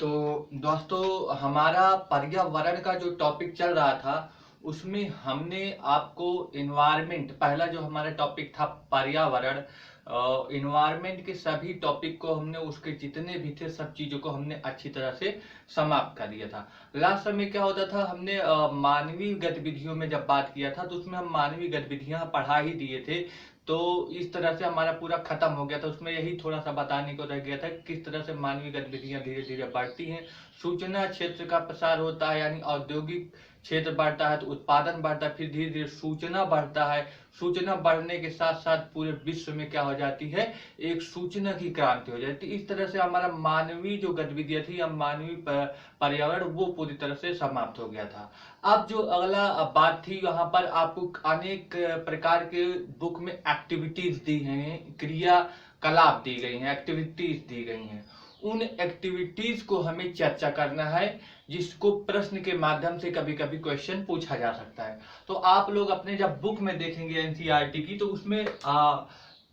तो दोस्तों, हमारा पर्यावरण का जो टॉपिक चल रहा था उसमें हमने आपको इन्वायरमेंट, पहला जो हमारा टॉपिक था पर्यावरण, इन्वायरमेंट के सभी टॉपिक को हमने, उसके जितने भी थे सब चीजों को हमने अच्छी तरह से समाप्त कर दिया था। लास्ट समय क्या होता था, हमने मानवीय गतिविधियों में जब बात किया था तो उसमें हम मानवीय गतिविधियां पढ़ा ही दिए थे। तो इस तरह से हमारा पूरा खत्म हो गया था। उसमें यही थोड़ा सा बताने को रह गया था कि किस तरह से मानवीय गतिविधियां धीरे धीरे बढ़ती हैं, सूचना क्षेत्र का प्रसार होता है, यानी औद्योगिक क्षेत्र बढ़ता है तो उत्पादन बढ़ता है, फिर धीरे धीरे सूचना बढ़ता है। सूचना बढ़ने के साथ साथ पूरे विश्व में क्या हो जाती है, एक सूचना की क्रांति हो जाती है। इस तरह से हमारा मानवीय जो गतिविधियां थी, हम मानवीय पर्यावरण, वो पूरी तरह से समाप्त हो गया था। अब जो अगला बात थी, यहाँ पर आपको अनेक प्रकार के बुक में एक्टिविटीज दी हैं, क्रियाकलाप दी गई हैं, एक्टिविटीज दी गई हैं। उन एक्टिविटीज को हमें चर्चा करना है, जिसको प्रश्न के माध्यम से कभी कभी क्वेश्चन पूछा जा सकता है। तो आप लोग अपने जब बुक में देखेंगे एनसीईआरटी की, तो उसमें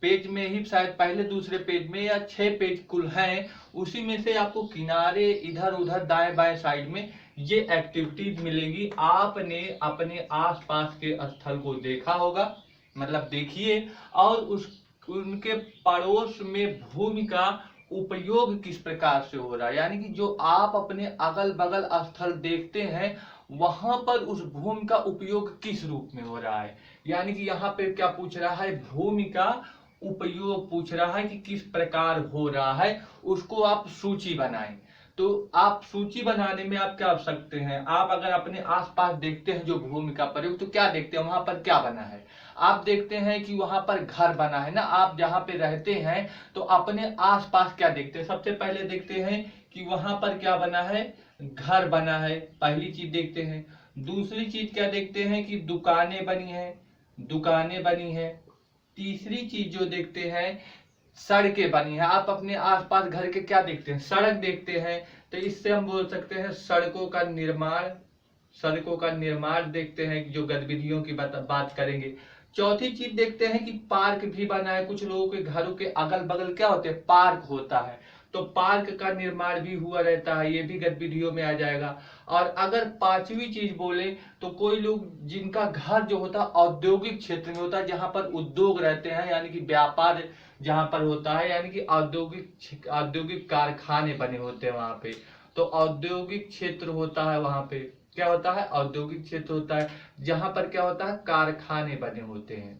पेज में ही शायद पहले दूसरे पेज में या 6 पेज कुल हैं, उसी में से आपको किनारे इधर उधर दाएं बाएं साइड में ये एक्टिविटीज मिलेंगी। आपने अपने आसपास के स्थल को देखा होगा, मतलब देखिए, और उस उनके पड़ोस में भूमि का उपयोग किस प्रकार से हो रहा है, यानी कि जो आप अपने अगल बगल स्थल देखते हैं वहां पर उस भूमि का उपयोग किस रूप में हो रहा है। यानी कि यहाँ पे क्या पूछ रहा है, भूमि का उपयोग पूछ रहा है कि किस प्रकार हो रहा है, उसको आप सूची बनाएं। तो आप सूची बनाने में आप क्या कर सकते हैं, आप अगर अपने आसपास देखते हैं जो भूमि का प्रयोग, तो क्या देखते हैं, वहां पर क्या बना है। आप देखते हैं कि वहां पर घर बना है ना, आप जहां पे रहते हैं तो अपने आसपास क्या देखते हैं, सबसे पहले देखते हैं कि वहां पर क्या बना है, घर बना है, पहली चीज देखते हैं। दूसरी चीज क्या देखते हैं कि दुकानें बनी है, दुकानें बनी है। तीसरी चीज जो देखते हैं, सड़कें बनी है। आप अपने आसपास घर के क्या देखते हैं, सड़क देखते हैं, तो इससे हम बोल सकते हैं सड़कों का निर्माण, सड़कों का निर्माण देखते हैं, जो गतिविधियों की बात करेंगे। चौथी चीज देखते हैं कि पार्क भी बना है, कुछ लोगों के घरों के अगल बगल क्या होते हैं, पार्क होता है, तो पार्क का निर्माण भी हुआ रहता है, ये भी गतिविधियों में आ जाएगा। और अगर पांचवी चीज बोले तो कोई लोग जिनका घर जो होता है औद्योगिक क्षेत्र में होता है, जहां पर उद्योग रहते हैं, यानी कि व्यापार जहां पर होता है, यानी कि औद्योगिक औद्योगिक कारखाने बने होते हैं वहां पे, तो औद्योगिक क्षेत्र होता है, वहां पे क्या होता है, औद्योगिक क्षेत्र होता है, जहां पर क्या होता है, कारखाने बने होते हैं,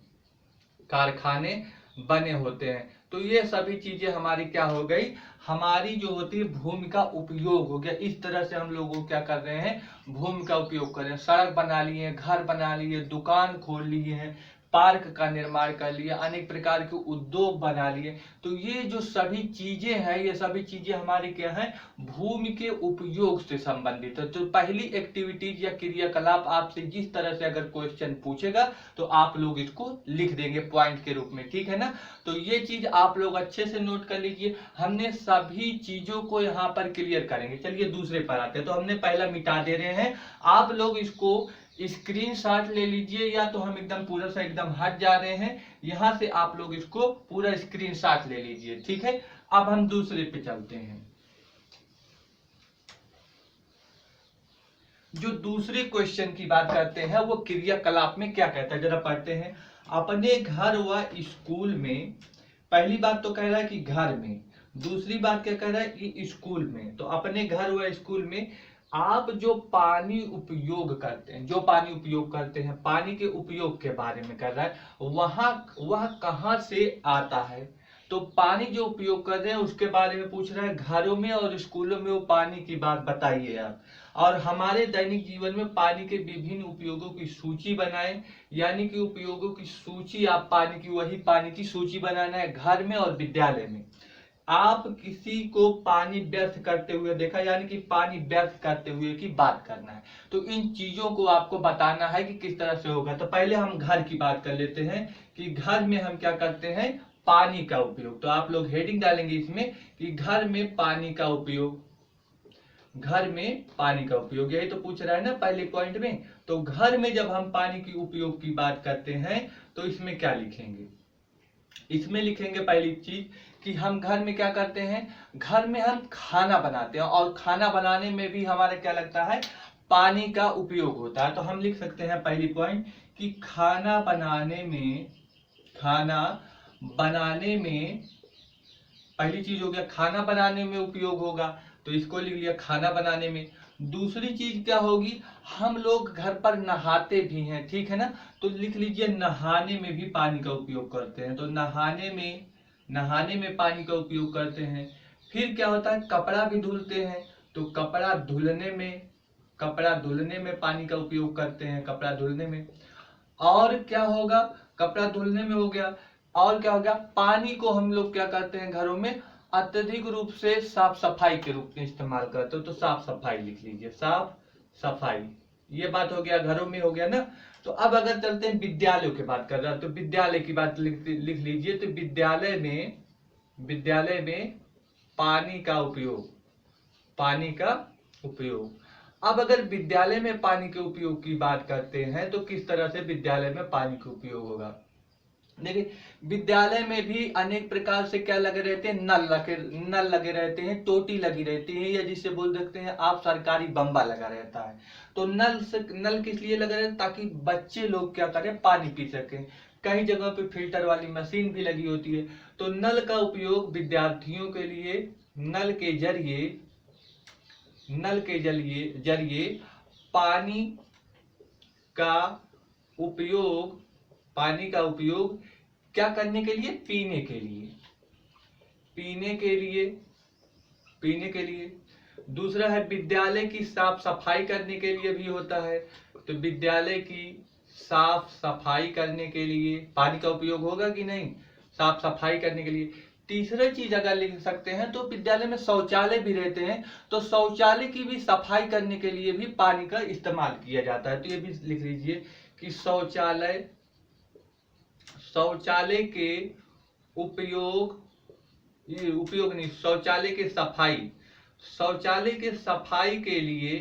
कारखाने बने होते हैं। तो ये सभी चीजें हमारी क्या हो गई, हमारी जो होती है भूमि का उपयोग हो गया। इस तरह से हम लोग क्या कर रहे हैं, भूमि का उपयोग कर रहे हैं, सड़क बना लिए, घर बना लिए, दुकान खोल लिए हैं, पार्क का निर्माण कर लिया, अनेक प्रकार के उद्योग बना लिए। तो ये जो सभी चीजें हैं, ये सभी चीजें हमारी क्या है, भूमि के उपयोग से संबंधित है। तो पहली एक्टिविटीज या क्रियाकलाप आपसे जिस तरह से अगर क्वेश्चन पूछेगा तो आप लोग इसको लिख देंगे पॉइंट के रूप में, ठीक है ना। तो ये चीज आप लोग अच्छे से नोट कर लीजिए। हमने सभी चीजों को यहाँ पर क्लियर करेंगे। चलिए दूसरे पर आते हैं। तो हमने पहला मिटा दे रहे हैं, आप लोग इसको स्क्रीनशॉट ले लीजिए, या तो हम एकदम पूरा सा एकदम हट जा रहे हैं, यहां से आप लोग इसको पूरा स्क्रीनशॉट ले लीजिए, ठीक है। अब हम दूसरे पे चलते हैं। जो दूसरे क्वेश्चन की बात करते हैं वो क्रियाकलाप में क्या कहता है, जरा पढ़ते हैं। अपने घर व स्कूल में, पहली बात तो कह रहा है कि घर में, दूसरी बात क्या कह रहा है कि स्कूल में। तो अपने घर व स्कूल में आप जो पानी उपयोग करते हैं, जो पानी उपयोग करते हैं, पानी के उपयोग के बारे में कर रहा है, वह कहां से आता है। तो पानी जो उपयोग कर रहे हैं उसके बारे में पूछ रहा है, घरों में और स्कूलों में वो पानी की बात बताइए आप। और हमारे दैनिक जीवन में पानी के विभिन्न उपयोगों की सूची बनाएं, यानी कि उपयोगों की सूची, आप पानी की, वही पानी की सूची बनाना है घर में और विद्यालय में। आप किसी को पानी व्यर्थ करते हुए देखा, यानी कि पानी व्यर्थ करते हुए की बात करना है। तो इन चीजों को आपको बताना है कि किस तरह से होगा। तो पहले हम घर की बात कर लेते हैं कि घर में हम क्या करते हैं, पानी का उपयोग। तो आप लोग हेडिंग डालेंगे इसमें कि घर में पानी का उपयोग, घर में पानी का उपयोग, यही तो पूछ रहा है ना पहले पॉइंट में। तो घर में जब हम पानी की उपयोग की बात करते हैं तो इसमें क्या लिखेंगे, इसमें लिखेंगे पहली चीज कि हम घर में क्या करते हैं, घर में हम खाना बनाते हैं और खाना बनाने में भी हमारा क्या लगता है, पानी का उपयोग होता है। तो हम लिख सकते हैं पहली पॉइंट कि खाना बनाने में पहली चीज हो गया खाना बनाने में उपयोग होगा, तो इसको लिख लिया खाना बनाने में। दूसरी चीज क्या होगी, हम लोग घर पर नहाते भी हैं, ठीक है ना, तो लिख लीजिए नहाने में भी पानी का उपयोग करते हैं, तो नहाने में पानी का उपयोग करते हैं। फिर क्या होता है, कपड़ा भी धुलते हैं, तो कपड़ा धुलने में पानी का उपयोग करते हैं, कपड़ा धुलने में। और क्या होगा, कपड़ा धुलने में हो गया, और क्या हो गया, पानी को हम लोग क्या करते हैं घरों में अत्यधिक रूप से साफ सफाई के रूप में इस्तेमाल करते हो, तो साफ सफाई लिख लीजिए, साफ सफाई। ये बात हो गया, घरों में हो गया ना। तो अब अगर चलते हैं विद्यालयों की बात कर रहा है, तो विद्यालय की बात लिख लीजिए, तो विद्यालय में पानी का उपयोग। अब अगर विद्यालय में पानी के उपयोग की बात करते हैं, तो किस तरह से विद्यालय में पानी का उपयोग होगा। देखिए, विद्यालय में भी अनेक प्रकार से क्या लगे रहते हैं, नल लगे रहते हैं, टोटी लगी रहती है, या जिसे बोल सकते हैं आप सरकारी बम्बा लगा रहता है। तो नल किस लिए लगा रहता है, ताकि बच्चे लोग क्या करें, पानी पी सकें। कई जगह पे फिल्टर वाली मशीन भी लगी होती है। तो नल का उपयोग विद्यार्थियों के लिए नल के जरिए पानी का उपयोग क्या करने के लिए, पीने के लिए। दूसरा है विद्यालय की साफ सफाई करने के लिए भी होता है, तो विद्यालय की साफ सफाई करने के लिए पानी का उपयोग होगा कि नहीं, साफ सफाई करने के लिए। तीसरा चीज अगर लिख सकते हैं, तो विद्यालय में शौचालय भी रहते हैं, तो शौचालय की भी सफाई करने के लिए भी पानी का इस्तेमाल किया जाता है। तो ये भी लिख लीजिए कि शौचालय के उपयोग नहीं, शौचालय के सफाई के लिए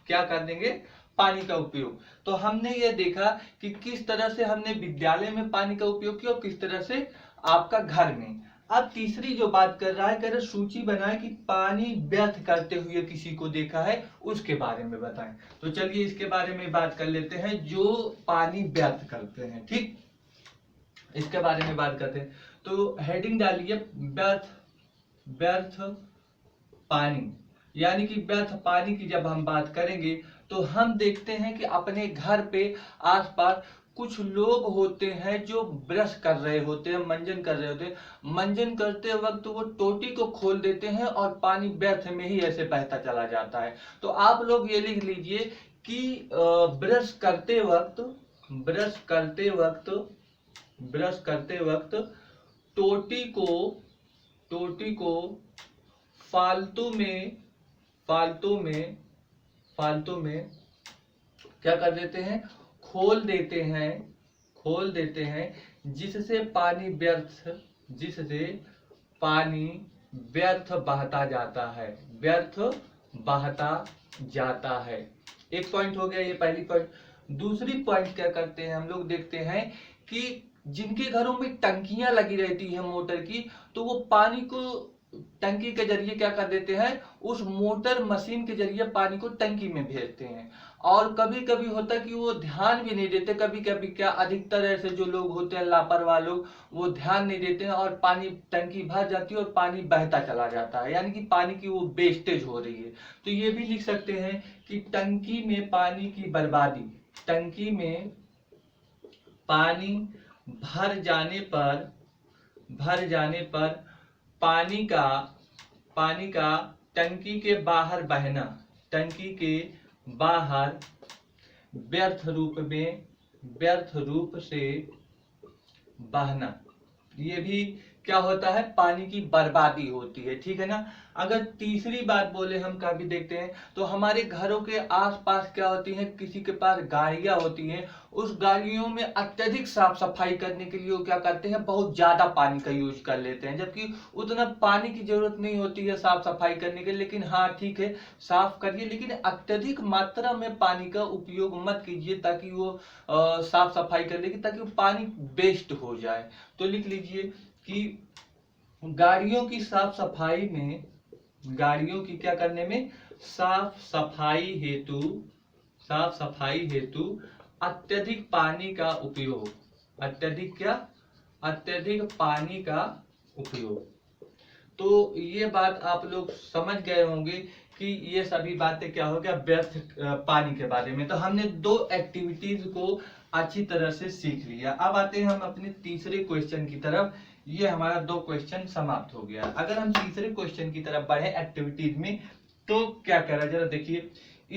क्या कर देंगे, पानी का उपयोग। तो हमने ये देखा कि किस तरह से हमने विद्यालय में पानी का उपयोग किया और किस तरह से आपका घर में। अब तीसरी जो बात कर रहा है, कह रहा सूची बनाए कि पानी व्यर्थ करते हुए किसी को देखा है, उसके बारे में बताएं। तो चलिए इसके बारे में बात कर लेते हैं, जो पानी व्यर्थ करते हैं, ठीक, इसके बारे में बात करते हैं। तो हेडिंग डालिए व्यर्थ पानी, यानी कि व्यर्थ पानी की जब हम बात करेंगे, तो हम देखते हैं कि अपने घर पे आसपास कुछ लोग होते हैं जो ब्रश कर रहे होते हैं, मंजन कर रहे होते हैं। मंजन करते वक्त वो टोटी को खोल देते हैं और पानी व्यर्थ में ही ऐसे बहता चला जाता है। तो आप लोग ये लिख लीजिए कि ब्रश करते वक्त टोटी को फालतू में क्या कर देते हैं, खोल देते हैं, जिससे पानी व्यर्थ बहता जाता है। एक पॉइंट हो गया, ये पहली पॉइंट। दूसरी पॉइंट क्या करते हैं हम लोग, देखते हैं कि जिनके घरों में टंकियां लगी रहती है मोटर की, तो वो पानी को टंकी के जरिए क्या कर देते हैं, उस मोटर मशीन के जरिए पानी को टंकी में भेजते हैं। और कभी कभी होता है कि वो ध्यान भी नहीं देते, कभी कभी क्या, अधिकतर ऐसे जो लोग होते हैं लापरवाह लोग, वो ध्यान नहीं देते हैं और पानी टंकी भर जाती है और पानी बहता चला जाता है, यानी कि पानी की वो वेस्टेज हो रही है। तो ये भी लिख सकते हैं कि टंकी में पानी की बर्बादी, टंकी में पानी भर जाने पर पानी का टंकी के बाहर व्यर्थ रूप से बहना, ये भी क्या होता है, पानी की बर्बादी होती है, ठीक है ना। अगर तीसरी बात बोले हम का भी देखते हैं, तो हमारे घरों के आसपास क्या होती है, किसी के पास गाड़ियां होती हैं, उस गाड़ियों में अत्यधिक साफ सफाई करने के लिए वो क्या करते हैं, बहुत ज्यादा पानी का यूज कर लेते हैं, जबकि उतना पानी की जरूरत नहीं होती है साफ सफाई करने के लिए। लेकिन हाँ ठीक है, साफ करिए, लेकिन अत्यधिक मात्रा में पानी का उपयोग मत कीजिए, ताकि वो साफ सफाई कर लेगी, ताकि वो पानी वेस्ट हो जाए। तो लिख लीजिए कि गाड़ियों की साफ सफाई में, गाड़ियों की क्या करने में, साफ सफाई हेतु, साफ सफाई हेतु अत्यधिक पानी का उपयोग, अत्यधिक क्या, अत्यधिक पानी का उपयोग। तो ये बात आप लोग समझ गए होंगे कि ये सभी बातें क्या हो गया, व्यर्थ पानी के बारे में। तो हमने दो एक्टिविटीज को अच्छी तरह से सीख लिया। अब आते हैं हम अपने तीसरे क्वेश्चन की तरफ। ये हमारा दो क्वेश्चन समाप्त हो गया। अगर हम तीसरे क्वेश्चन की तरफ बढ़े एक्टिविटीज में, तो क्या करा जरा देखिए।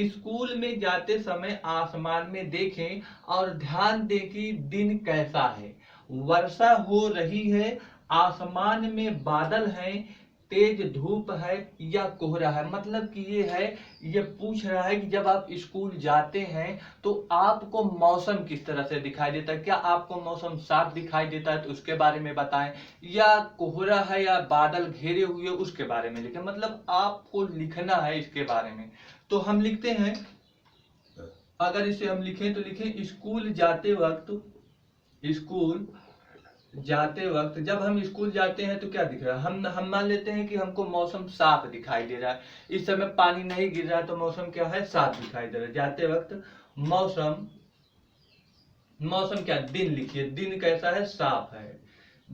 स्कूल में जाते समय आसमान में देखें और ध्यान दें कि दिन कैसा है। वर्षा हो रही है, आसमान में बादल हैं, तेज धूप है या कोहरा है। मतलब कि ये है, ये पूछ रहा है कि जब आप स्कूल जाते हैं तो आपको मौसम किस तरह से दिखाई देता है। क्या आपको मौसम साफ दिखाई देता है तो उसके बारे में बताएं, या कोहरा है या बादल घेरे हुए उसके बारे में लिखें। मतलब आपको लिखना है इसके बारे में। तो हम लिखते हैं, अगर इसे हम लिखें तो लिखें स्कूल जाते वक्त, स्कूल जाते वक्त, जब हम स्कूल जाते हैं तो क्या दिख रहा है, हम मान लेते हैं कि हमको मौसम साफ दिखाई दे रहा है। इस समय पानी नहीं गिर रहा है तो मौसम क्या है, साफ दिखाई दे रहा है। जाते वक्त मौसम, मौसम क्या, दिन लिखिए, दिन कैसा है, साफ है।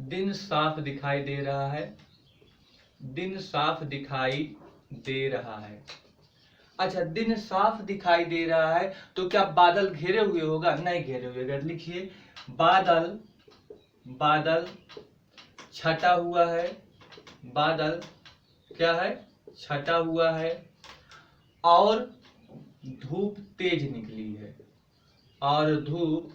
दिन साफ दिखाई दे रहा है, दिन साफ दिखाई दे रहा है। अच्छा, दिन साफ दिखाई दे रहा है तो क्या बादल घेरे हुए होगा, नहीं घेरे हुए होगा। लिखिए बादल, बादल छटा हुआ है, बादल क्या है, छटा हुआ है, और धूप तेज निकली है, और धूप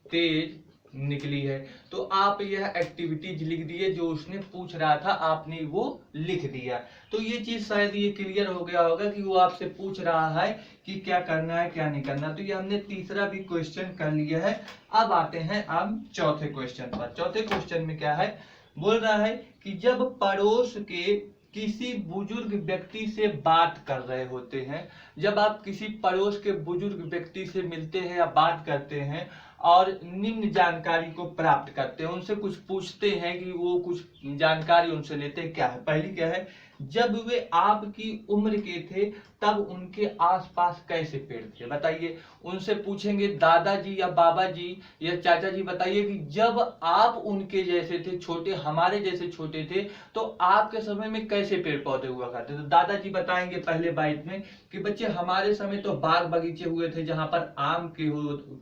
तेज निकली है। तो आप यह एक्टिविटीज लिख दिए जो उसने पूछ रहा था, आपने वो लिख दिया। तो ये चीज शायद ये क्लियर हो गया होगा कि वो आपसे पूछ रहा है कि क्या करना है क्या नहीं करना। तो ये हमने तीसरा भी क्वेश्चन कर लिया है। अब आते हैं हम चौथे क्वेश्चन पर। चौथे क्वेश्चन में क्या है, बोल रहा है कि जब पड़ोस के किसी बुजुर्ग व्यक्ति से बात कर रहे होते हैं, जब आप किसी पड़ोस के बुजुर्ग व्यक्ति से मिलते हैं या बात करते हैं और निम्न जानकारी को प्राप्त करते हैं, उनसे कुछ पूछते हैं कि वो कुछ जानकारी उनसे लेते हैं। क्या है, पहली क्या है, जब वे आपकी उम्र के थे तब उनके आसपास कैसे पेड़ थे। बताइए, उनसे पूछेंगे दादाजी या बाबा जी या चाचा जी, बताइए कि जब आप उनके जैसे थे, छोटे हमारे जैसे छोटे थे, तो आपके समय में कैसे पेड़ पौधे हुआ करते थे। तो दादाजी बताएंगे पहले बाइट में कि बच्चे हमारे समय तो बाग बगीचे हुए थे जहां पर आम के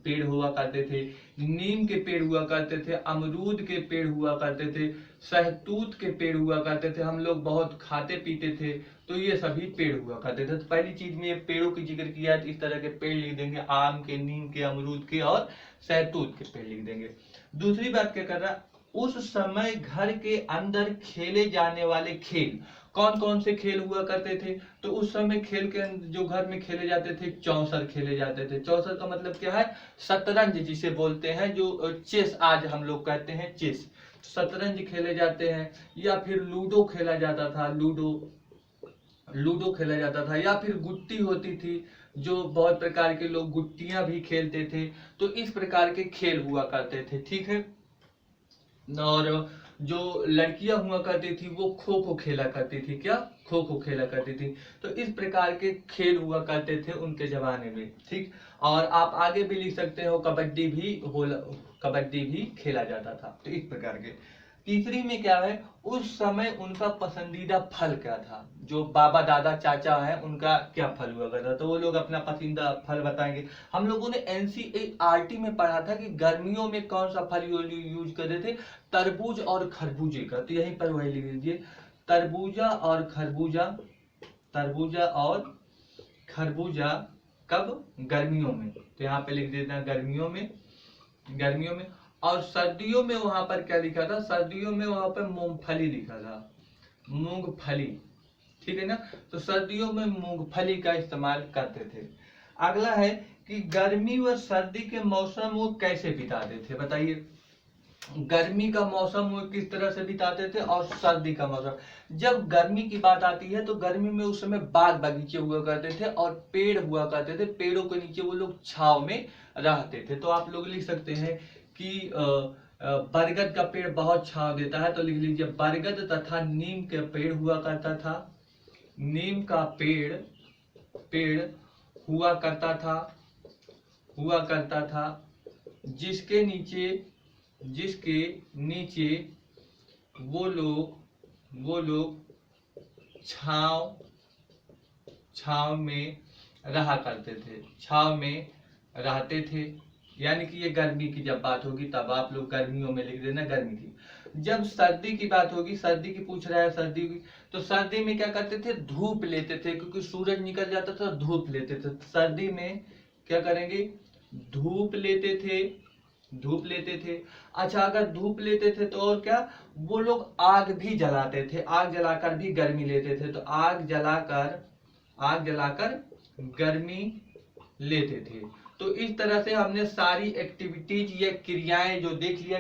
पेड़ हुआ करते थे, नीम के पेड़ हुआ करते थे, अमरूद के पेड़ हुआ करते थे, सहतूत के पेड़ हुआ करते थे, हम लोग बहुत खाते पीते थे, तो ये सभी पेड़ हुआ करते थे। तो पहली चीज में ये पेड़ों की जिक्र किया है, तो इस तरह के पेड़ लिख देंगे, आम के, नीम के, अमरूद के और सहतूत के पेड़ लिख देंगे। दूसरी बात क्या कर रहा है, उस समय घर के अंदर खेले जाने वाले खेल, कौन कौन से खेल हुआ करते थे। तो उस समय खेल के जो घर में खेले जाते थे, चौसर खेले जाते थे। चौसर का मतलब क्या है, शतरंज जिसे बोलते हैं, जो चेस आज हम लोग कहते हैं चेस, शतरंज खेले जाते हैं, या फिर लूडो खेला जाता था, लूडो, लूडो खेला जाता था, या फिर गुट्टी होती थी, जो बहुत प्रकार के लोग गुट्टियां भी खेलते थे। तो इस प्रकार के खेल हुआ करते थे, ठीक है। और जो लड़कियां हुआ करती थी वो खो खो खेला करती थी, क्या, खो खो खेला करती थी। तो इस प्रकार के खेल हुआ करते थे उनके जमाने में, ठीक। और आप आगे भी लिख सकते हो, कबड्डी भी कबड्डी भी खेला जाता था। तो इस प्रकार के। तीसरी में क्या है, उस समय उनका पसंदीदा फल क्या था। जो बाबा दादा चाचा है उनका क्या फल हुआ करता, तो वो लोग अपना पसंदीदा फल बताएंगे। हम लोगों ने एनसीईआरटी में पढ़ा था कि गर्मियों में कौन सा फल यूज करते थे, तरबूज और खरबूजे का। तो यहीं पर वही लिख लीजिए, तरबूजा और खरबूजा, तरबूजा और खरबूजा कब, गर्मियों में। तो यहाँ पे लिख देना गर्मियों में, गर्मियों में। और सर्दियों में वहां पर क्या लिखा था, सर्दियों में वहां पर मूंगफली लिखा था, मूंगफली, ठीक है ना। तो सर्दियों में मूंगफली का इस्तेमाल करते थे। अगला है कि गर्मी व सर्दी के मौसम वो कैसे बिताते थे। बताइए, गर्मी का मौसम वो किस तरह से बिताते थे और सर्दी का मौसम। जब गर्मी की बात आती है तो गर्मी में उस समय बाग बगीचे हुआ करते थे और पेड़ हुआ करते थे, पेड़ों के नीचे वो लोग छाव में रहते थे। तो आप लोग लिख सकते हैं कि बरगद का पेड़ बहुत छांव देता है, तो लिख लीजिए बरगद तथा नीम के पेड़ हुआ करता था। नीम का पेड़ हुआ करता था जिसके नीचे वो लोग छाव में रहा करते थे, छाव में रहते थे। यानी कि ये गर्मी की जब बात होगी तब आप लोग गर्मियों में लिख देना गर्मी की। जब सर्दी की बात होगी, सर्दी की पूछ रहा है सर्दी की, तो सर्दी में क्या करते थे, धूप लेते थे, क्योंकि सूरज निकल जाता था, धूप लेते थे। सर्दी में क्या करेंगे, धूप लेते थे। अच्छा, अगर धूप लेते थे तो और क्या, वो लोग आग भी जलाते थे, आग जलाकर भी गर्मी लेते थे। तो आग जलाकर गर्मी लेते थे। तो इस तरह से हमने सारी एक्टिविटीज या क्रियाएं जो देख लिया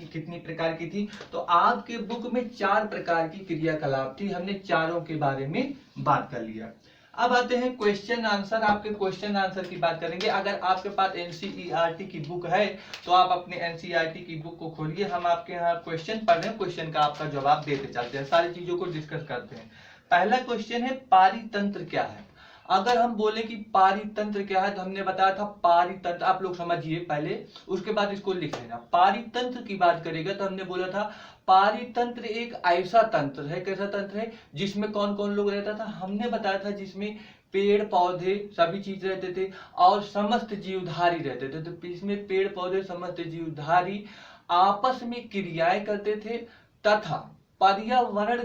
कितनी प्रकार की थी। तो आपके बुक में 4 प्रकार की क्रियाकलाप थी, हमने चारों के बारे में बात कर लिया। अब आते हैं क्वेश्चन आंसर। आपके क्वेश्चन आंसर की बात करेंगे। अगर आपके पास एनसीईआरटी की बुक है तो आप अपने एनसीईआरटी की बुक को खोलिए, हम आपके यहाँ क्वेश्चन पढ़ रहे हैं, क्वेश्चन का आपका जवाब देते चलते हैं, सारी चीजों को डिस्कस करते हैं। पहला क्वेश्चन है पारितंत्र क्या है। अगर हम बोले कि पारितंत्र क्या है, तो हमने बताया था पारितंत्र, आप लोग समझिए पहले, उसके बाद इसको लिख लेना। पारितंत्र की बात करेगा तो हमने बोला था पारितंत्र एक ऐसा तंत्र है, कैसा तंत्र है जिसमें कौन कौन लोग रहता था, हमने बताया था जिसमें पेड़ पौधे सभी चीज रहते थे और समस्त जीवधारी रहते थे। तो इसमें पेड़ पौधे समस्त जीवधारी आपस में क्रियाएं करते थे तथा पर्यावरण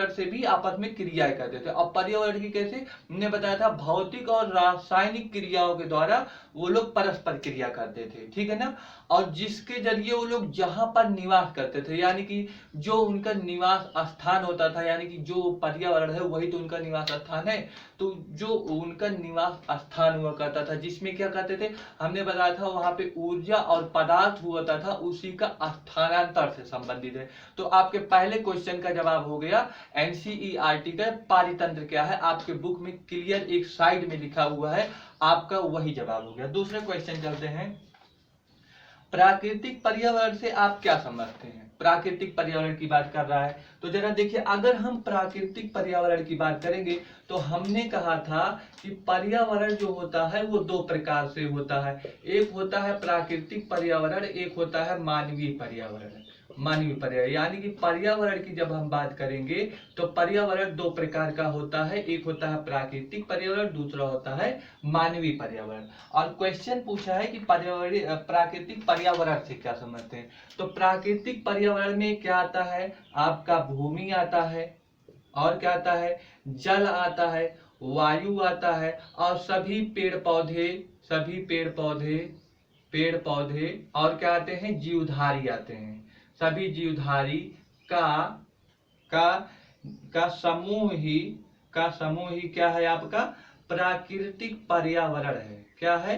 से भी आपस में क्रियाएं करते थे। और पर्यावरण की कैसे, हमने बताया था भौतिक और रासायनिक क्रियाओं के द्वारा वो लोग परस्पर क्रिया करते थे, ठीक है ना। और जिसके जरिए वो लोग जहां पर निवास करते थे, यानी कि जो उनका निवास स्थान होता था, यानी कि जो पर्यावरण है वही तो उनका निवास स्थान है, तो जो उनका निवास स्थान हुआ करता था जिसमें क्या करते थे, हमने बताया था वहां पे ऊर्जा और पदार्थ हुआ था, उसी का स्थानांतर से संबंधित है। तो आपके पहले क्वेश्चन का जवाब हो गया एनसीईआरटी का पारितंत्र क्या है, आपके बुक में क्लियर एक साइड में लिखा हुआ है, आपका वही जवाब हो गया। दूसरे क्वेश्चन चलते हैं, प्राकृतिक पर्यावरण से आप क्या समझते हैं। प्राकृतिक पर्यावरण की बात कर रहा है तो जरा देखिए, अगर हम प्राकृतिक पर्यावरण की बात करेंगे तो हमने कहा था कि पर्यावरण जो होता है वो 2 प्रकार से होता है, एक होता है प्राकृतिक पर्यावरण, एक होता है मानवीय पर्यावरण। यानी कि पर्यावरण की जब हम बात करेंगे तो पर्यावरण 2 प्रकार का होता है, एक होता है प्राकृतिक पर्यावरण, दूसरा होता है मानवीय पर्यावरण। और क्वेश्चन पूछा है कि प्राकृतिक पर्यावरण से क्या समझते हैं। तो प्राकृतिक पर्यावरण में क्या आता है, आपका भूमि आता है, और क्या आता है, जल आता है, वायु आता है, और सभी पेड़ पौधे और क्या आते हैं, जीवधारी आते हैं। सभी जीवधारी का समूह ही क्या है, आपका प्राकृतिक पर्यावरण है। क्या है,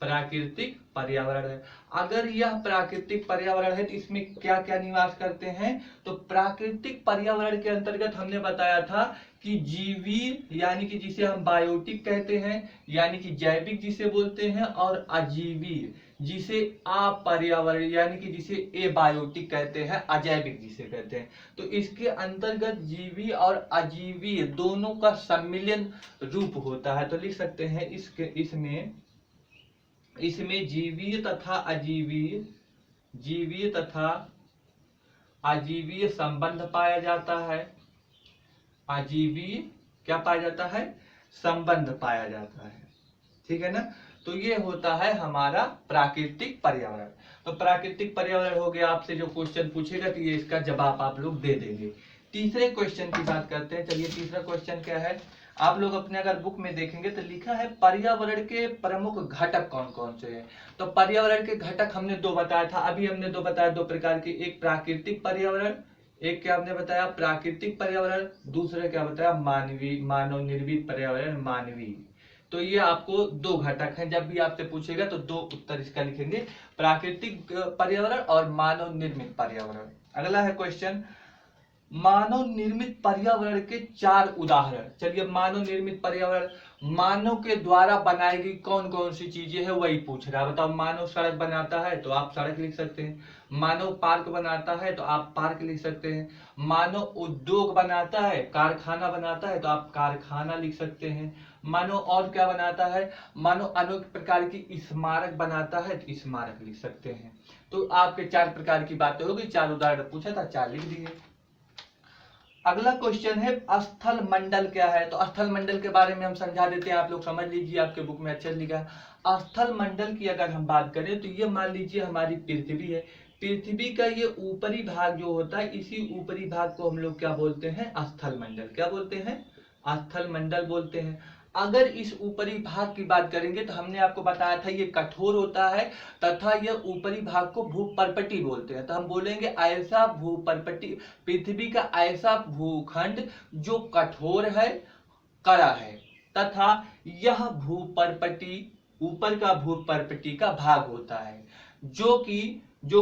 प्राकृतिक पर्यावरण है। अगर यह प्राकृतिक पर्यावरण है तो इसमें क्या क्या निवास करते हैं, तो प्राकृतिक पर्यावरण के अंतर्गत हमने बताया था कि जीवी यानी कि जिसे हम बायोटिक कहते हैं, यानी कि जैविक जिसे बोलते हैं, और अजीवी जिसे अपर्यावरण यानी कि जिसे एबायोटिक कहते हैं, अजैविक जिसे कहते हैं। तो इसके अंतर्गत जीवी और अजीवी दोनों का सम्मिलन रूप होता है। तो लिख सकते हैं इसमें जीवीय तथा अजीवीय संबंध पाया जाता है। अजीवीय क्या पाया जाता है, संबंध पाया जाता है, ठीक है ना। तो ये होता है हमारा प्राकृतिक पर्यावरण। तो प्राकृतिक पर्यावरण हो गया, आपसे जो क्वेश्चन पूछेगा तो ये इसका जवाब आप लोग दे देंगे। तीसरे क्वेश्चन की बात करते हैं। चलिए तीसरा क्वेश्चन क्या है, आप लोग अपने अगर बुक में देखेंगे तो लिखा है पर्यावरण के प्रमुख घटक कौन कौन से हैं। तो पर्यावरण के घटक हमने 2 बताया था, अभी हमने 2 बताया, 2 प्रकार के, एक प्राकृतिक पर्यावरण, एक क्या हमने बताया प्राकृतिक पर्यावरण, दूसरा क्या बताया मानव निर्मित पर्यावरण, मानवीय। तो ये आपको 2 घटक हैं, जब भी आपसे पूछेगा तो 2 उत्तर इसका लिखेंगे, प्राकृतिक पर्यावरण और मानव निर्मित पर्यावरण। अगला है क्वेश्चन, मानव निर्मित पर्यावरण के 4 उदाहरण। चलिए, मानव निर्मित पर्यावरण, मानव के द्वारा बनाई गई कौन कौन सी चीजें हैं वही पूछ रहा है। बताओ, मानव सड़क बनाता है तो आप सड़क लिख सकते हैं, मानव पार्क बनाता है तो आप पार्क लिख सकते हैं, मानव उद्योग बनाता है, कारखाना बनाता है तो आप कारखाना लिख सकते हैं, मानव और क्या बनाता है, मानव अनेक प्रकार की स्मारक बनाता है तो स्मारक लिख सकते हैं। तो आपके 4 प्रकार की बातें होगी, 4 उदाहरण पूछा था, 4 लिख दिए। अगला क्वेश्चन है स्थल मंडल क्या है। तो स्थल मंडल के बारे में हम समझा देते हैं, आप लोग समझ लीजिए, आपके बुक में अच्छे लिखा है। स्थल मंडल की अगर हम बात करें तो ये मान लीजिए हमारी पृथ्वी है। पृथ्वी का ये ऊपरी भाग जो होता है, इसी ऊपरी भाग को हम लोग क्या बोलते हैं, स्थल मंडल। क्या बोलते हैं, स्थल मंडल बोलते हैं। अगर इस ऊपरी भाग की बात करेंगे तो हमने आपको बताया था ये कठोर होता है तथा यह ऊपरी भाग को भूपर्पटी बोलते हैं। तो हम बोलेंगे ऐसा भूपर्पटी, पृथ्वी का ऐसा भूखंड जो कठोर है, कड़ा है, तथा यह भूपर्पटी, ऊपर का भूपर्पटी का भाग होता है, जो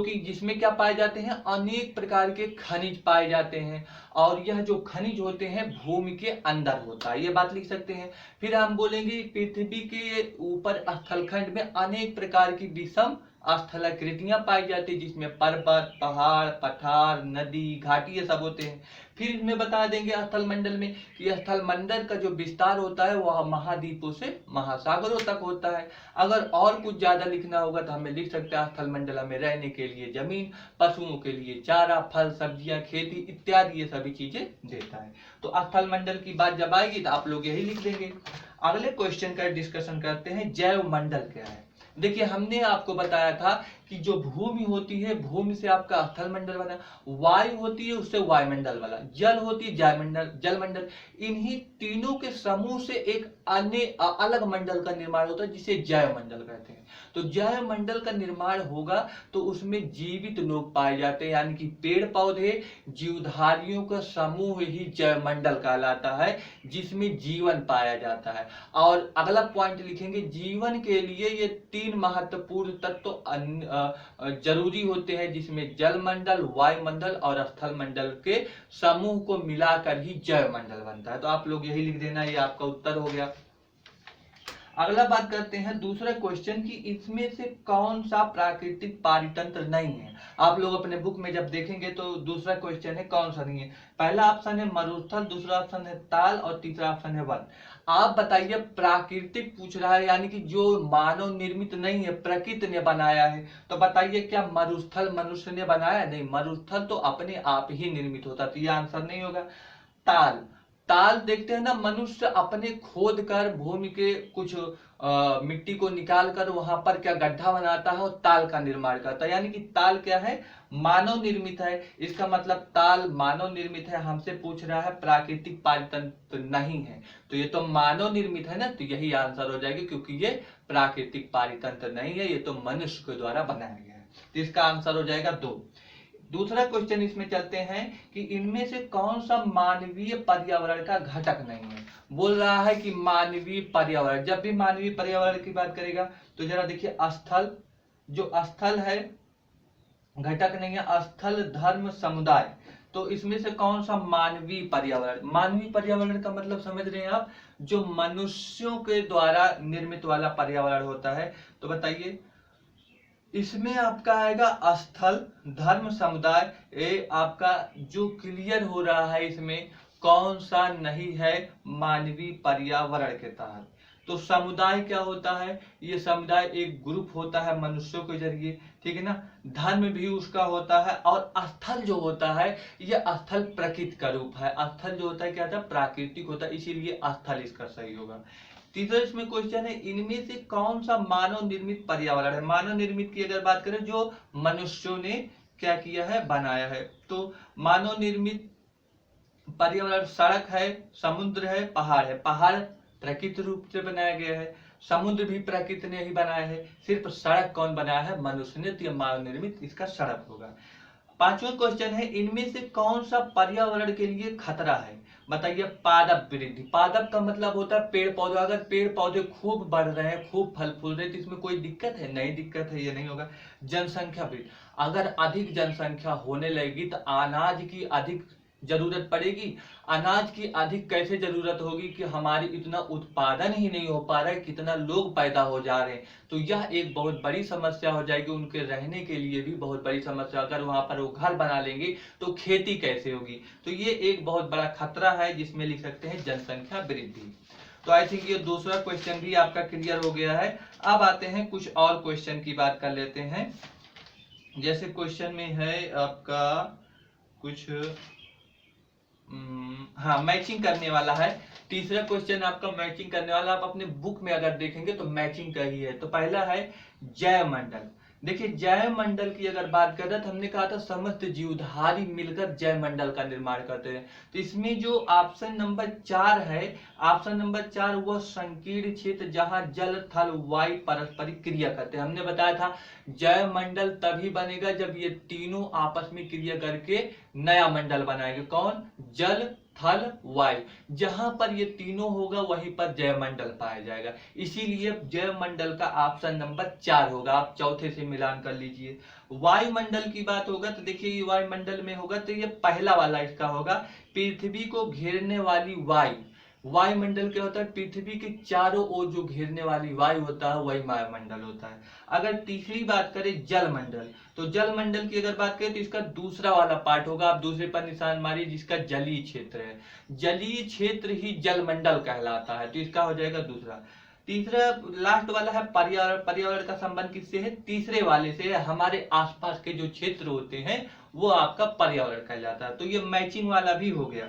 कि जिसमें क्या पाए जाते हैं, अनेक प्रकार के खनिज पाए जाते हैं, और यह जो खनिज होते हैं भूमि के अंदर होता है, ये बात लिख सकते हैं। फिर हम बोलेंगे पृथ्वी के ऊपर स्थलखंड में अनेक प्रकार की विषम स्थलाकृतियां पाई जाती है, जिसमें पर्वत, पहाड़, पठार, नदी, घाटी ये सब होते हैं। फिर इसमें बता देंगे स्थल मंडल में कि स्थल मंडल का जो विस्तार होता है वह महाद्वीपों से महासागरों तक होता है। अगर और कुछ ज्यादा लिखना होगा तो हमें लिख सकते हैं स्थल मंडल हमें रहने के लिए जमीन, पशुओं के लिए चारा, फल सब्जियां, खेती इत्यादि ये सभी चीजें देता है। तो स्थल मंडल की बात जब आएगी तो आप लोग यही लिख देंगे। अगले क्वेश्चन का डिस्कशन करते हैं, जैव मंडल क्या है। देखिए, हमने आपको बताया था कि जो भूमि होती है, भूमि से आपका स्थल मंडल बना, वायु होती है उससे वायुमंडल बना, जल होती है जलमंडल, जलमंडल, इन्हीं तीनों के समूह से एक अन्य अलग मंडल का निर्माण होता है जिसे जैव मंडल कहते हैं। तो जैव मंडल का निर्माण होगा तो उसमें जीवित लोग पाए जाते हैं, यानी कि पेड़ पौधे, जीवधारियों का समूह ही जैव मंडल कहलाता है, जिसमें जीवन पाया जाता है। और अगला पॉइंट लिखेंगे, जीवन के लिए ये 3 महत्वपूर्ण तत्व जरूरी होते हैं, जिसमें जलमंडल, वायुमंडल और स्थल मंडल के समूह को मिलाकर ही जैव मंडल बनता है। तो आप लोग यही लिख देना, ये आपका उत्तर हो गया। अगला बात करते हैं दूसरा क्वेश्चन कि इसमें से कौन सा प्राकृतिक पारितंत्र नहीं है। आप लोग अपने बुक में जब देखेंगे तो दूसरा क्वेश्चन है कौन सा नहीं है। पहला ऑप्शन है मरुस्थल, दूसरा ऑप्शन है ताल और तीसरा ऑप्शन है वन। आप बताइए, प्राकृतिक पूछ रहा है, यानी कि जो मानव निर्मित नहीं है, प्रकृति ने बनाया है। तो बताइए, क्या मरुस्थल मनुष्य ने बनाया? नहीं, मरुस्थल तो अपने आप ही निर्मित होता, तो ये आंसर नहीं होगा। ताल, ताल देखते हैं ना, मनुष्य अपने खोद कर भूमि के कुछ मिट्टी को निकाल कर वहां पर क्या गड्ढा बनाता है और ताल का निर्माण करता है, यानी कि ताल क्या है, मानव निर्मित है। इसका मतलब ताल मानव निर्मित है, हमसे पूछ रहा है प्राकृतिक पारितंत्र नहीं है, तो ये तो मानव निर्मित है ना, तो यही आंसर हो जाएगा, क्योंकि ये प्राकृतिक पारितंत्र नहीं है, ये तो मनुष्य के द्वारा बनाया गया है। तो इसका आंसर हो जाएगा 2। दूसरा क्वेश्चन इसमें चलते हैं कि इनमें से कौन सा मानवीय पर्यावरण का घटक नहीं है। बोल रहा है कि मानवीय पर्यावरण, जब भी मानवीय पर्यावरण की बात करेगा तो जरा देखिए, स्थल, जो स्थल है घटक नहीं है, स्थल, धर्म, समुदाय, तो इसमें से कौन सा मानवीय पर्यावरण, मानवीय पर्यावरण का मतलब समझ रहे हैं आप, जो मनुष्यों के द्वारा निर्मित वाला पर्यावरण होता है। तो बताइए, इसमें आपका आएगा स्थल, धर्म, समुदाय। ये आपका जो क्लियर हो रहा है, इसमें कौन सा नहीं है मानवीय पर्यावरण के तहत। तो समुदाय क्या होता है, ये समुदाय एक ग्रुप होता है मनुष्यों के जरिए, ठीक है ना। धर्म भी उसका होता है, और स्थल जो होता है ये स्थल प्रकृति का रूप है, स्थल जो होता है क्या होता है, प्राकृतिक होता है, इसीलिए स्थल इसका सही होगा। तीसरा इसमें क्वेश्चन है, इनमें से कौन सा मानव निर्मित पर्यावरण है। मानव निर्मित की अगर बात करें, जो मनुष्यों ने क्या किया है, बनाया है। तो मानव निर्मित पर्यावरण सड़क है, समुद्र है, पहाड़ है। पहाड़ प्राकृतिक रूप से बनाया गया है, समुद्र भी प्रकृति ने ही बनाया है, सिर्फ सड़क कौन बनाया है, मनुष्य ने, तो मानव निर्मित इसका सड़क होगा। पांचवा क्वेश्चन है, इनमें से कौन सा पर्यावरण के लिए खतरा है। बताइए, पादप वृद्धि। पादप का मतलब होता है पेड़ पौधे, अगर पेड़ पौधे खूब बढ़ रहे हैं, खूब फल फूल रहे हैं, तो इसमें कोई दिक्कत है, नहीं दिक्कत है, ये नहीं होगा। जनसंख्या वृद्धि, अगर अधिक जनसंख्या होने लगेगी तो अनाज की अधिक जरूरत पड़ेगी, अनाज की अधिक कैसे जरूरत होगी कि हमारी इतना उत्पादन ही नहीं हो पा रहा है, कितना लोग पैदा हो जा रहे हैं, तो यह एक बहुत बड़ी समस्या हो जाएगी, उनके रहने के लिए भी बहुत बड़ी समस्या। अगर वहां पर वो घर बना लेंगे तो खेती कैसे होगी, तो ये एक बहुत बड़ा खतरा है, जिसमें लिख सकते हैं जनसंख्या वृद्धि। तो आई थिंक ये दूसरा क्वेश्चन भी आपका क्लियर हो गया है। अब आते हैं कुछ और क्वेश्चन की बात कर लेते हैं। जैसे क्वेश्चन में है आपका कुछ हाँ, मैचिंग करने वाला है। तीसरा क्वेश्चन आपका मैचिंग करने वाला, आप अपने बुक में अगर देखेंगे तो मैचिंग का ही है। तो पहला है जयमंडल। देखिए जयमंडल की अगर बात करें तो हमने कहा था समस्त जीवधारी मिलकर जयमंडल का निर्माण करते हैं। तो इसमें जो ऑप्शन नंबर 4 है, ऑप्शन नंबर 4 वह संकीर्ण क्षेत्र जहां जल थल वायु पारस्परिक क्रिया करते हैं। हमने बताया था जयमंडल तभी बनेगा जब ये तीनों आपस में क्रिया करके नया मंडल बनाएंगे। कौन? जल थल वायु। जहां पर ये तीनों होगा वहीं पर जयमंडल पाया जाएगा, इसीलिए जयमंडल का ऑप्शन नंबर 4 होगा। आप चौथे से मिलान कर लीजिए। वायुमंडल की बात होगा तो देखिए ये वायुमंडल में होगा तो ये पहला वाला इसका होगा, पृथ्वी को घेरने वाली वायु। वायुमंडल क्या होता है? पृथ्वी के चारों ओर जो घेरने वाली वायु होता है वही वायुमंडल होता है। अगर तीसरी बात करें जलमंडल, तो जलमंडल की अगर बात करें तो इसका दूसरा वाला पार्ट होगा, आप दूसरे पर निशान मारिए, जिसका जलीय क्षेत्र है। जलीय क्षेत्र ही जलमंडल कहलाता है, तो इसका हो जाएगा दूसरा। तीसरा लास्ट वाला है पर्यावरण। पर्यावरण का संबंध किससे है? तीसरे वाले से है, हमारे आसपास के जो क्षेत्र होते हैं वो आपका पर्यावरण कहलाता है। तो ये मैचिंग वाला भी हो गया।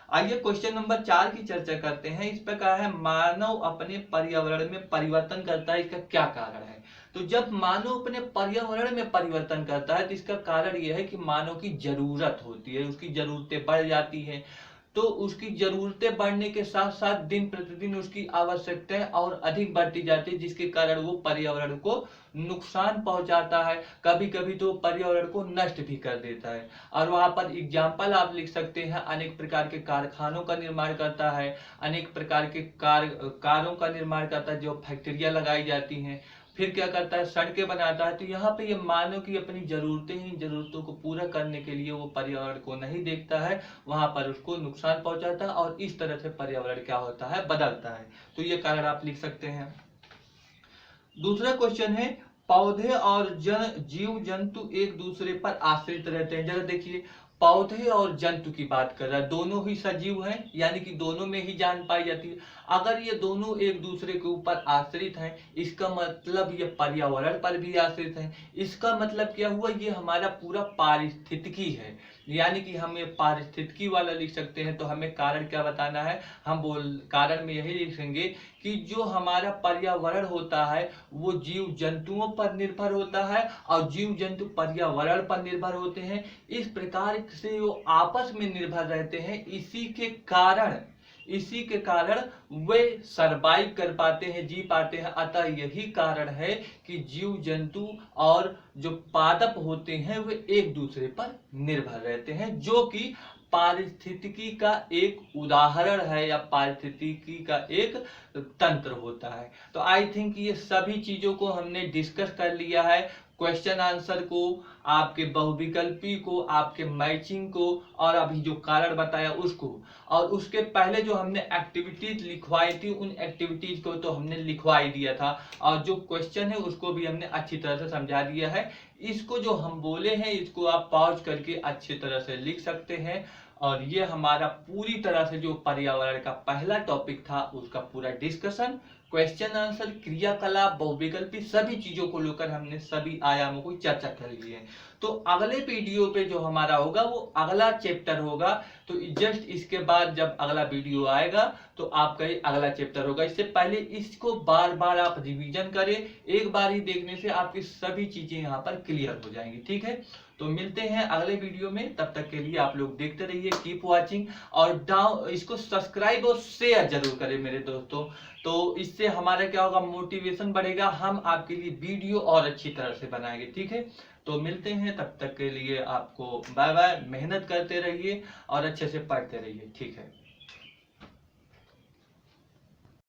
आइए क्वेश्चन नंबर 4 की चर्चा करते हैं। इस पर कहा है मानव अपने पर्यावरण में परिवर्तन करता है, इसका क्या कारण है? तो जब मानव अपने पर्यावरण में परिवर्तन करता है तो इसका कारण यह है कि मानव की जरूरत होती है, उसकी जरूरतें बढ़ जाती हैं। तो उसकी जरूरतें बढ़ने के साथ साथ दिन प्रतिदिन उसकी आवश्यकताएं और अधिक बढ़ती जाती है, जिसके कारण वो पर्यावरण को नुकसान पहुंचाता है, कभी कभी तो पर्यावरण को नष्ट भी कर देता है। और वहां पर एग्जाम्पल आप लिख सकते हैं, अनेक प्रकार के कारखानों का निर्माण करता है, अनेक प्रकार के कारों का निर्माण करता है, जो फैक्ट्रियां लगाई जाती हैं। फिर क्या करता है? सड़कें बनाता है। तो यहाँ पे ये मानव की अपनी जरूरतें ही जरूरतों को पूरा करने के लिए वो पर्यावरण को नहीं देखता है, वहां पर उसको नुकसान पहुंचाता है और इस तरह से पर्यावरण क्या होता है? बदलता है। तो ये कारण आप लिख सकते हैं। दूसरा क्वेश्चन है पौधे और जीव जंतु एक दूसरे पर आश्रित रहते हैं। जरा देखिए, पौधे और जंतु की बात कर रहा है, दोनों ही सजीव हैं, यानी कि दोनों में ही जान पाई जाती है। अगर ये दोनों एक दूसरे के ऊपर आश्रित हैं, इसका मतलब ये पर्यावरण पर भी आश्रित हैं। इसका मतलब क्या हुआ? ये हमारा पूरा पारिस्थितिकी है, यानी कि हम ये पारिस्थितिकी वाला लिख सकते हैं। तो हमें कारण क्या बताना है? हम कारण में यही लिखेंगे कि जो हमारा पर्यावरण होता है वो जीव जंतुओं पर निर्भर होता है और जीव जंतु पर्यावरण पर निर्भर होते हैं। इस प्रकार से वो आपस में निर्भर रहते हैं, इसी के कारण वे सरवाइव कर पाते हैं, जी पाते हैं। अतः यही कारण है कि जीव जंतु और जो पादप होते हैं वे एक दूसरे पर निर्भर रहते हैं, जो कि पारिस्थितिकी का एक उदाहरण है या पारिस्थितिकी का एक तंत्र होता है। तो आई थिंक ये सभी चीजों को हमने डिस्कस कर लिया है, क्वेश्चन आंसर को, आपके बहुविकल्पी को, आपके मैचिंग को, और अभी जो कारण बताया उसको। और उसके पहले जो हमने एक्टिविटीज लिखवाई थी उन एक्टिविटीज को तो हमने लिखवा ही दिया था, और जो क्वेश्चन है उसको भी हमने अच्छी तरह से समझा दिया है। इसको जो हम बोले हैं इसको आप पॉज करके अच्छी तरह से लिख सकते हैं। और ये हमारा पूरी तरह से जो पर्यावरण का पहला टॉपिक था उसका पूरा डिस्कशन, क्वेश्चन आंसर, क्रियाकलाप, बहुविकल्पी, सभी चीजों को लेकर हमने सभी आयामों को चर्चा कर ली है। तो अगले वीडियो पे जो हमारा होगा वो अगला चैप्टर होगा। तो जस्ट इसके बाद जब अगला वीडियो आएगा तो आपका ये अगला चैप्टर होगा। इससे पहले इसको बार बार आप रिवीजन करें, एक बार ही देखने से आपकी सभी चीजें यहाँ पर क्लियर हो जाएंगी। ठीक है, तो मिलते हैं अगले वीडियो में, तब तक के लिए आप लोग देखते रहिए, कीप वॉचिंग, और इसको सब्सक्राइब और शेयर जरूर करें मेरे दोस्तों। तो इससे हमारा क्या होगा? मोटिवेशन बढ़ेगा, हम आपके लिए वीडियो और अच्छी तरह से बनाएंगे। ठीक है, तो मिलते हैं, तब तक के लिए आपको बाय बाय। मेहनत करते रहिए और अच्छे से पढ़ते रहिए। ठीक है।